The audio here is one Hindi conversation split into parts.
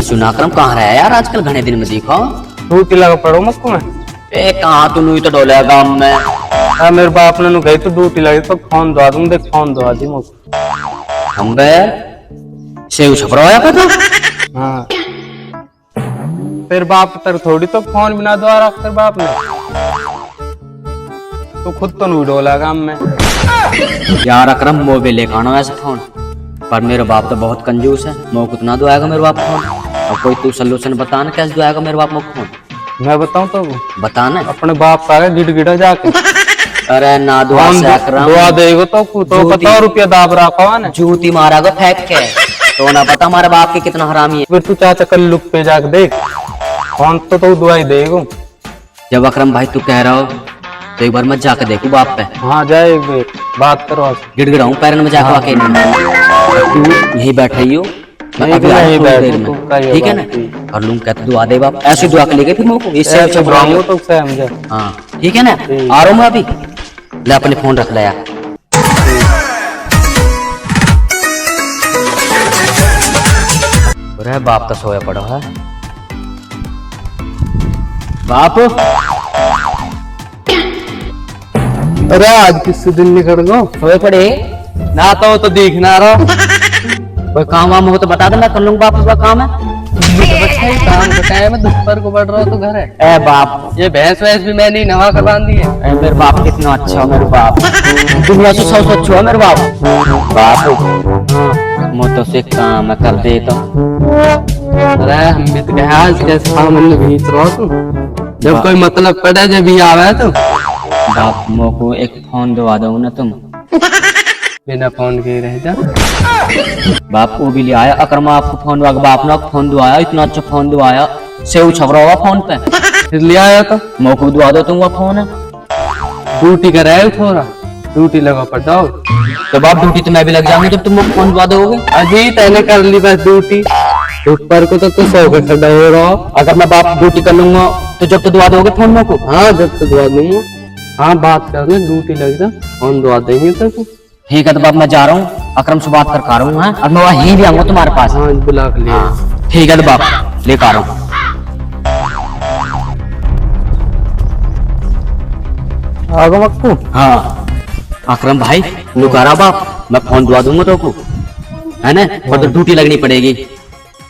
सुना करम कहाँ रहा यार आजकल घने दिन में देखो ड्यूटी लगा पड़ो मक्को में। ए कहाँ तू नहीं तो डोले गांव में। हाँ मेरे बाप ने कही तो ड्यूटी लगी तो फोन दवा दूं, देख फोन दवा दी मुझको। हम बे सेव छपरवाया का तो। हाँ तेरे बाप तेरे थोड़ी तो फोन बिना दवा रहा तेरे बाप ने, तो खुद तो नहीं डोला काम में। यार अकरम मोबाइल लेकर आना ऐसा फोन, पर मेरे बाप तो बहुत कंजूस है, मोह कितना दुआएगा मेरे बाप फोन। और कोई तू सोल्यूशन बता ना कैसे दुआएगा मेरे बाप मोह फोन। मैं बताऊं तो बता ना अपने बाप का गिड़ जाके अरे ना दुआ से अकरम दुआ देगो तो पता रुपया दाब रखा ना जूती मारा गो फेंक के, तो ना पता हमारे बाप के कितना हरामी है। फिर तू चाचा कल लुक पे जाके देख फोन तो दुआई देगो। जब अकरम भाई तू कह रहा हो तो एक बार मत जाकर देखू बाप पे। हाँ जाए एक बार बात करो, गिड़गिड़ा हूँ पैरन में जाकर आके तू यही बैठे ही हो, मैं अभी आया थोड़ी देर में, ठीक है ना। और लूं कहते दुआ दे बाप, ऐसी दुआ के लिए फिर मुझको इससे अच्छा बुलाऊंगा तो समझे। हाँ ठीक है ना, आ रहा हूँ मैं अभी। ले अपने फोन रख ले यार। अरे बाप तो सोया पड़ा है। बाप अरे आज किस दिन निकल गो सोए पड़े ना तो देखना रहा कोई काम वाम हो तो बता दे, मैं कर लूंगा बाप का काम है। काम का टाइम है, दोपहर को बढ़ रहा तो घर है। ए बाप ये भैंस वैस भी मैंने नवा कर बांध दी है। ए मेरे बाप कितना अच्छा हो मेरे बाप, दुनिया से सौ अच्छा हो मेरे बाप। बाप मैं तो से काम कर देता हूँ। अरे हम भी तो कहे आज कैसे सामान भीच रहा तू, जब कोई मतलब पड़े जब भी आवे तो बाप मोको एक फोन दवा दो ना तुम। बिना फोन के रह जा बाप वो भी ले आया अकरमा आपको फोन वाग बाप ने फोन दुआया, इतना अच्छा फोन दुआया, सेव छपरा हुआ फोन पे। फिर ले आया तो मोको दुआ दो तुम वो फोन है। ड्यूटी कराए थोड़ा ड्यूटी लगा पड़ता हो तो बाप ड्यूटी तो मैं भी लग जाऊंगी जब तुम मोको फोन दुआ दोगे। अजी तैने कर ली बस ड्यूटी, ऊपर को तो सौ का खड़ा हो रहा। अगर मैं बाप ड्यूटी कर लूंगा तो जब तो दुआ दोगे फोन मोको। हाँ जब तो दुआ दूंगा। हाँ बात कर ले ड्यूटी लग जा फोन दुआ देंगे तो ठीक है। तो बाप मैं जा रहा हूँ, अकरम से बात कर रहा हूँ और मैं वहीं भी आऊंगा तुम्हारे पास। हाँ बुला के लिए। हाँ ठीक है। तो बाप लेकर आ रहा हूँ। आगो मक्कू। हाँ अकरम भाई लुकारा बाप, मैं फोन दुआ दूंगा तो को है ना, पर तो ड्यूटी लगनी पड़ेगी।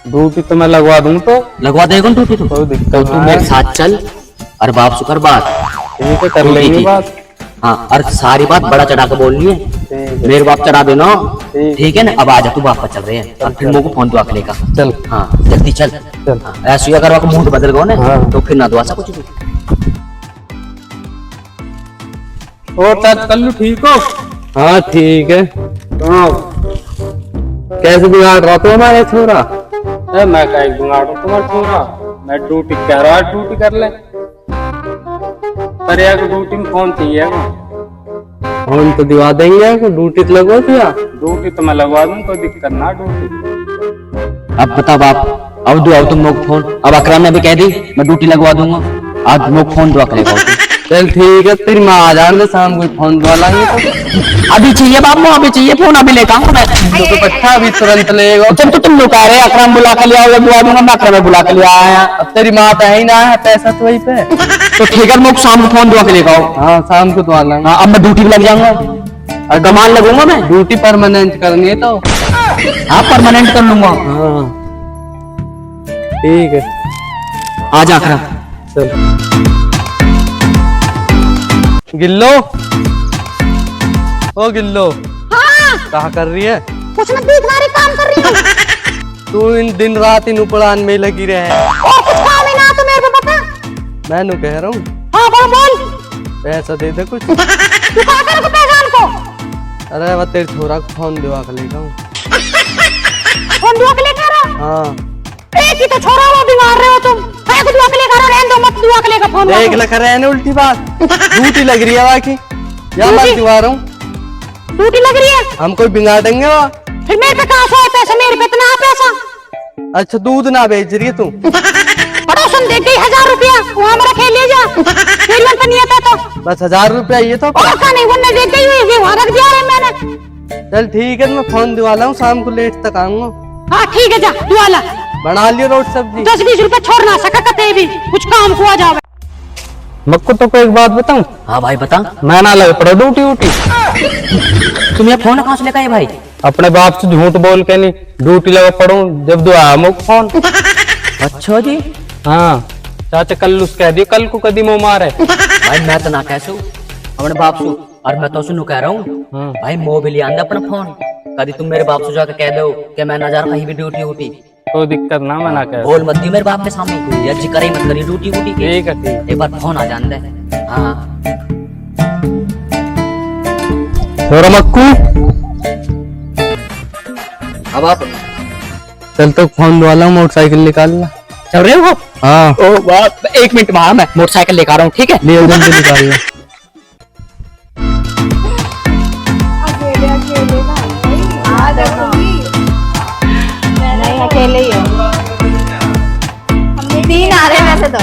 ड्यूटी तो मैं लगवा दूं तो लगवा देगा ड्यूटी तो तू मेरे साथ चल और बाप से कर बात। ठीक है कर लेंगे बात। हाँ और सारी बात बड़ा चढ़ा के बोलनी है, मेरे बाप चढ़ा देना ठीक है ना। अब आ जा तू बाप पर चल रहे हैं और फिर मुझको फोन दुआ लेगा। चल हाँ जल्दी चल। ऐसे अगर आपको मूड बदल गो ना तो फिर ना दुआ सा कुछ भी। और कल्लू ठीक हो? हाँ ठीक है। कैसे बिगाड़ रहा तो हमारे छोरा? मैं कहीं बिगाड़ रहा तुम्हारा छोरा, मैं ड्यूटी कह रहा ड्यूटी कर ले। पर यार ड्यूटी में फोन चाहिए, फोन तो दिवा देंगे, ड्यूटी तो लगवा दिया। ड्यूटी तो मैं लगवा दूं, कोई दिक्कत ना ड्यूटी। अब बता बाप, अब दुआ तुम लोग फोन। अब अकरम ने भी कह दी मैं ड्यूटी लगवा दूंगा, आज लोग फोन दुआ करेगा। चल ठीक है तेरी माँ आ जाने शाम को फोन दुआ लाएंगे तो। अभी चाहिए बाप, मैं अभी चाहिए फोन, अभी लेकर आऊंगा मैं। तो पट्टा अभी तुरंत लेगा। जब तो तुम लोग आ रहे अकरम बुला के ले आओगे दुआ दूंगा, मैं अकरम बुला के ले आया। अब तेरी माँ तो है ही ना है, पैसा तो वही पे। तो ठीक है मुझे शाम को फोन दुआ के लेकर आओ। हाँ शाम को दुआ लाएंगे। हाँ अब मैं ड्यूटी भी लग जाऊंगा और कमान लगूंगा मैं। ड्यूटी परमानेंट करनी है तो हाँ परमानेंट कर लूंगा। हाँ ठीक है आ जा अकरम। चल गिल्लो, ओ गिल्लो। हाँ क्या कर रही है? कुछ नहीं, तुम्हारे काम कर रही हूँ। तू इन दिन रात इन उपड़ान में लगी रहे। और कुछ काम ही ना तो मेरे को बता। मैं नु कह रहा हूँ हाँ बोल। पैसा दे दे कुछ। तू क्या करोगे पैसा को? अरे वो तेरे छोरा को फोन दिवा के लेगा हूँ। फोन दुआ के लेकर आ। हाँ एक ही तो छोरा वो बीमार रहे हो तुम, है कुछ दुआ के लेकर आ, रहने दो मत दुआ के लेकर फोन। देख लग रहे हैं ना उल्टी बात, ड्यूटी लग रही है बाकी या मैं दिवा रहा हूँ। ड्यूटी लग रही है, हम कोई बिगाड़ देंगे वहाँ। फिर मेरे पे कहाँ से है पैसा, मेरे पे इतना है पैसा। अच्छा दूध ना बेच रही है तू? पड़ोसन दे गई 1000 रुपया, वहाँ मेरा खेल ले जा। मेरी मन पे नियत है तो बस 1000 रुपया ये तो। और का नहीं, वो दे गई हुई वहाँ रख दिया है मैंने। चल ठीक है मैं फोन दिवा लाऊं, शाम को लेट तक आऊंगा। हाँ ठीक है जा दुआ ला। बना लियो रोटी सब्जी। 10-20 रुपए छोड़ ना सका कते भी कुछ काम को आ जावे। मक्को तो को एक बात बताऊं, हाँ भाई बता। मैं ना लग पड़ा ड्यूटी उटी। तुम ये फोन कहाँ से लेकर आए भाई? अपने बाप से झूठ बोल के नहीं ड्यूटी लगा पड़ू जब दो आया मुझ फोन। अच्छा जी। हाँ चाचा कल उस कह दियो कल को कदी मुँह मारे। भाई मैं तो ना कैसे अपने बाप से, और मैं तो सुनू कह रहा हूँ भाई मोबाइल आंदा अपना फोन, कभी तुम मेरे बाप से जाकर कह दो कि मैं ना जा रहा कहीं भी ड्यूटी उठी, कोई दिक्कत ना मना कर। बोल मत दी मेरे बाप के सामने, या जी करे मत करी ड्यूटी उठी की। ठीक है ठीक। एक बार फोन आ जान दे। हाँ छोरा मक्कू अब आप चल तो फोन वाला मोटरसाइकिल निकाल ला। चल रहे हो? हाँ ओ बाप, एक मिनट वहां मैं मोटरसाइकिल लेकर आ रहा हूँ, ठीक है? ले जल्दी निकाल ला। अकेले अकेले ना आ जाओगी। नहीं अकेले ही हो। हम 3 आ रहे हैं वैसे तो।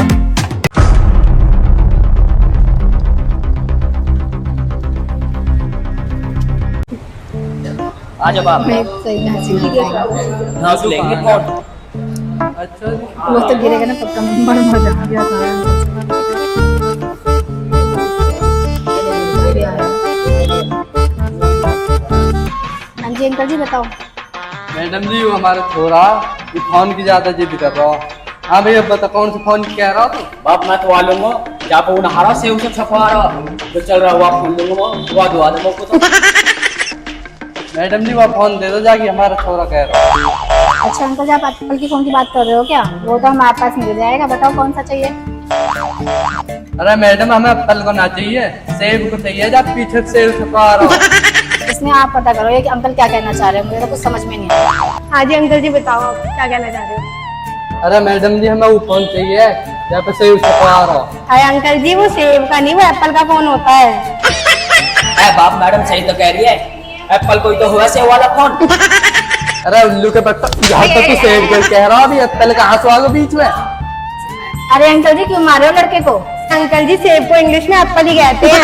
आ जाओ बाप। मैं सही ना सीखी हाँ तो लेंगे फोन। वो तो गिरेगा ना पक्का मर जाएगा। हाँ जी अंकल जी बताओ। मैडम जी वो हमारा छोरा ये फोन की ज्यादा जिद कर रहा। हाँ भैया बता कौन सा फोन कह रहा तू? बाप मैं तो आ लूंगा, क्या को नहारा से उसे छपा रहा जो चल रहा हुआ फोन लूंगा, दुआ दुआ दे को तो। मैडम जी वो फोन दे दो जाके हमारा छोरा कह रहा। अच्छा अंकल जी आप एप्पल की फोन की बात कर रहे हो क्या? वो तो हमारे पास मिल जाएगा, बताओ कौन सा चाहिए। अरे मैडम हमें एप्पल को ना चाहिए, सेब को चाहिए। जा पीछे से सेब छपा रहा। इसमें आप पता करो ये कि अंकल क्या कहना चाह रहे हैं, मुझे तो कुछ समझ में नहीं आया। हाँ जी अंकल जी बताओ आप क्या कहना चाह रहे हो। अरे मैडम जी हमें वो फोन चाहिए जहाँ पे सेब छपा रहा। अरे अंकल जी वो सेब का नहीं वो एप्पल का फोन होता है। बाप मैडम सही तो कह रही है, एप्पल कोई तो हुआ से वाला फोन। अरे उल्लू के बच्चा यहाँ तक तू सेब के कह रहा अभी एप्पल कहाँ से आ गया बीच में। अरे अंकल जी क्यों मारे हो लड़के को? अंकल जी सेब को इंग्लिश में एप्पल ही कहते हैं।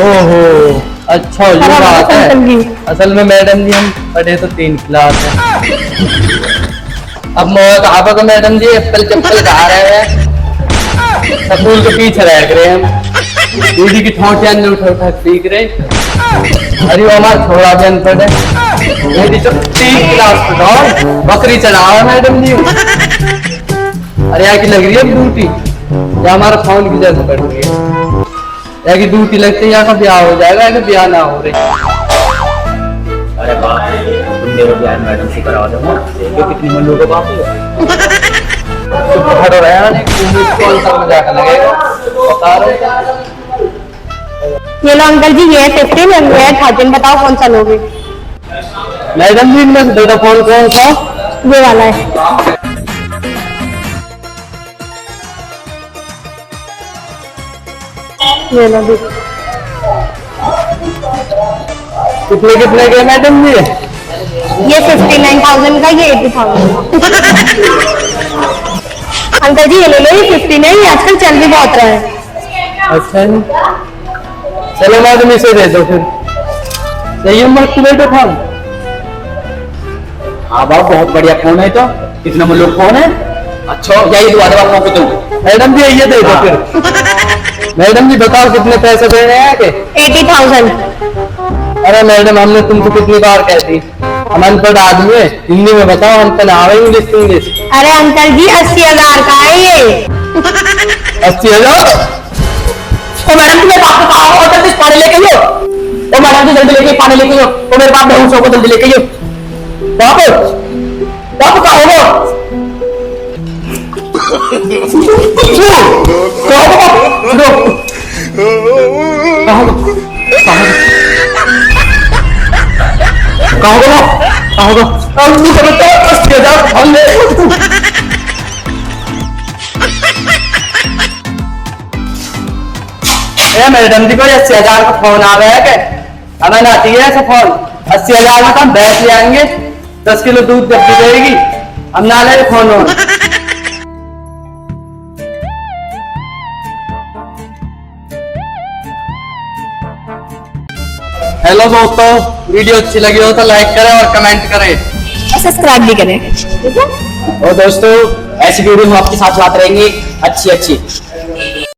ओहो अच्छा ये बात है। असल में मैडम जी हम पढ़े तो 3 क्लास है। अब मैं कहा था मैडम जी एप्पल चप्पल कहा रहे हैं, स्कूल के पीछे रह गए हम। दीदी की ठोंटियां उठा उठा सीख रहे। अरे वो हमारा छोड़ा भी अनपढ़ है। मेरी तो 3 क्लास पढ़ाओ बकरी चढ़ाओ मैडम जी। अरे यहाँ की लग रही है ड्यूटी या हमारा फोन की जरूरत पड़ रही है। यहाँ की ड्यूटी लगती है, यहाँ का ब्याह हो जाएगा, यहाँ का ब्याह ना हो रही। अरे बाप तुम मेरे ब्याह मैडम से करा दो तो कितनी मन लोगों बाप तो पढ़ रहे हैं कौन सा मजाक लगेगा बता रहे। ये लो अंकल जी ये 15 ये 13 बताओ कौन सा लोगे। मैडम जी इनमें से दो फोन कौन सा? ये वाला है। ये लो देखो। कितने कितने के मैडम जी? ये 59,000 का, ये 80,000 अंकल जी ये ले लो, ये 50 नहीं, आजकल चल भी बहुत रहा है। अच्छा जी चलो मैडम इसे दे दो फिर। चाहिए मत फोन? हाँ बाप बहुत बढ़िया फोन है, तो कितना मन लोग फोन है। अच्छा यही दुआ दे बाप को तुम। मैडम जी ये दे दो फिर। मैडम जी बताओ कितने पैसे देने हैं के? 80,000। अरे मैडम हमने तुमको कितनी बार कहती हम अनपढ़ आदमी है, हिंदी में बताओ, हम पहले इंग्लिश। अरे अंकल जी 80,000 का है ये। 80,000? ओ मैडम तुम्हें बाप को कहा और जल्दी पानी लेके लो। ओ मैडम जी जल्दी लेके पानी लेके लो। ओ मेरे बाप बेहोश हो गए, जल्दी लेके लो। बाप बाप कहाँ हो? मैडम जी को 80,000 का फोन आ रहा है क्या? हमें ना चाहिए ऐसा फोन। 80,000 में हम भैंस ले आएंगे, 10 किलो दूध जब दी जाएगी, हम ना ले फोन हो। हेलो दोस्तों, वीडियो अच्छी लगी हो तो लाइक करें और कमेंट करें। और सब्सक्राइब भी करें, ठीक है। और दोस्तों ऐसी वीडियो हम आपके साथ लाते रहेंगे अच्छी अच्छी।